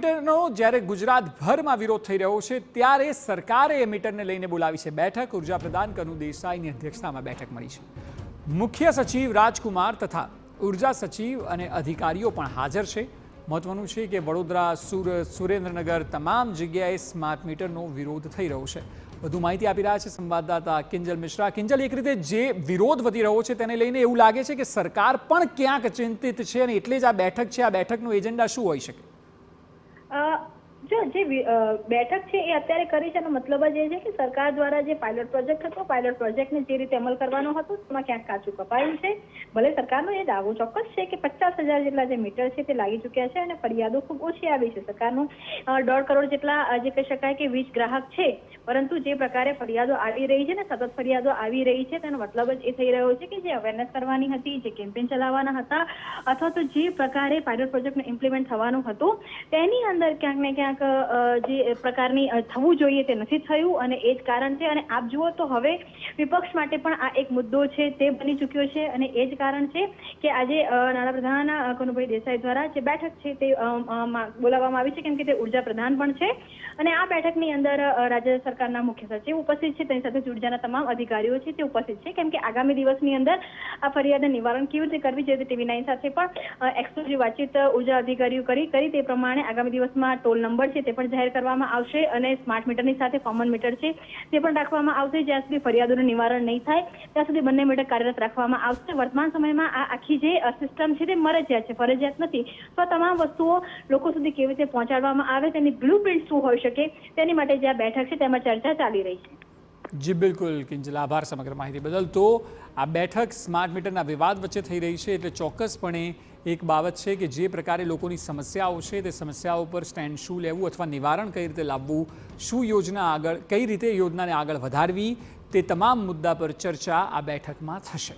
મીટરનો જ્યારે ગુજરાતભરમાં વિરોધ થઈ રહ્યો છે ત્યારે સરકારે એ મીટરને લઈને બોલાવી છે બેઠક। ઉર્જા પ્રધાન કનુ દેસાઈની અધ્યક્ષતામાં બેઠક મળી છે। મુખ્ય સચિવ રાજકુમાર તથા ઉર્જા સચિવ અને અધિકારીઓ પણ હાજર છે। મહત્વનું છે કે વડોદરા, સુરત, સુરેન્દ્રનગર તમામ જગ્યાએ સ્માર્ટ મીટરનો વિરોધ થઈ રહ્યો છે। વધુ માહિતી આપી રહ્યા છે સંવાદદાતા કિંજલ મિશ્રા। કિંજલ, એક રીતે જે વિરોધ વધી રહ્યો છે તેને લઈને એવું લાગે છે કે સરકાર પણ ક્યાંક ચિંતિત છે અને એટલે જ આ બેઠક છે। આ બેઠકનો એજન્ડા શું હોઈ શકે? જો જે બેઠક છે એ અત્યારે કરી છે એનો મતલબ જ એ છે કે સરકાર દ્વારા જે પાયલોટ પ્રોજેક્ટ હતો, પાયલોટ પ્રોજેક્ટને જે રીતે અમલ કરવાનો હતો તેમાં ક્યાંક કાચું કપાયું છે। ભલે સરકારનો એ દાવો ચોક્કસ છે કે 50,000 જેટલા જે મીટર છે તે લાગી ચૂક્યા છે અને ફરિયાદો ખૂબ ઓછી આવી છે। સરકારનું 1.5 કરોડ જેટલા જે કહી શકાય કે વીજ ગ્રાહક છે, પરંતુ જે પ્રકારે ફરિયાદો આવી રહી છે ને સતત ફરિયાદો આવી રહી છે તેનો મતલબ જ એ થઈ રહ્યો છે કે જે અવેરનેસ કરવાની હતી, જે કેમ્પેન ચલાવવાના હતા અથવા તો જે પ્રકારે પાયલોટ પ્રોજેક્ટને ઇમ્પ્લિમેન્ટ થવાનું હતું તેની અંદર ક્યાંક ને ક્યાંક જે પ્રકારની થવું જોઈએ તે નથી થયું અને એ જ કારણ છે। અને આપ જુઓ તો હવે વિપક્ષ માટે પણ આ એક મુદ્દો છે તે બની ચૂક્યો છે અને એ જ કારણ છે કે આજે નાણાપ્રધાન કનુભાઈ દેસાઈ દ્વારા જે બેઠક છે તે બોલાવવામાં આવી છે, કેમ કે તે ઉર્જા પ્રધાન પણ છે અને આ બેઠકની અંદર રાજ્ય સરકારના મુખ્ય સચિવ ઉપસ્થિત છે, તેની સાથે ઉર્જાના તમામ અધિકારીઓ છે તે ઉપસ્થિત છે, કેમ કે આગામી દિવસની અંદર આ ફરિયાદને નિવારણ કેવી રીતે કરવી જોઈએ TV9 સાથે પણ એક્સક્લુઝિવ વાતચીત ઉર્જા અધિકારીઓ કરી તે પ્રમાણે આગામી દિવસમાં ટોલ નંબર છે તે પણ જાહેર કરવામાં આવશે અને સ્માર્ટ મીટરની સાથે કોમન મીટર છે તે પણ રાખવામાં આવશે। જ્યાં સુધી ફરિયાદોનું નિવારણ નહીં થાય ત્યાં સુધી બંને મીટર કાર્યરત રાખવામાં આવશે। વર્તમાન સમયમાં આ આખી જે સિસ્ટમ છે તે મરજિયાત છે, ફરજિયાત નથી, તો તમામ વસ્તુઓ લોકો સુધી કેવી રીતે પહોંચાડવામાં આવે તેની બ્લુપ્રિન્ટ શું હોઈ શકે તેની માટે જે આ બેઠક છે તેમાં ચર્ચા ચાલી રહી છે। જી બિલકુલ કિંજલ, આભાર સમગ્ર માહિતી બદલ। તો આ બેઠક સ્માર્ટ મીટરના વિવાદ વચ્ચે થઈ રહી છે એટલે ચોક્કસપણે એક બાબત છે કે જે પ્રકારે લોકોની સમસ્યાઓ છે તે સમસ્યાઓ પર સ્ટેન્ડ શું લેવું અથવા નિવારણ કઈ રીતે લાવવું, શું યોજના આગળ, કઈ રીતે યોજનાને આગળ વધારવી, તે તમામ મુદ્દા પર ચર્ચા આ બેઠકમાં થશે।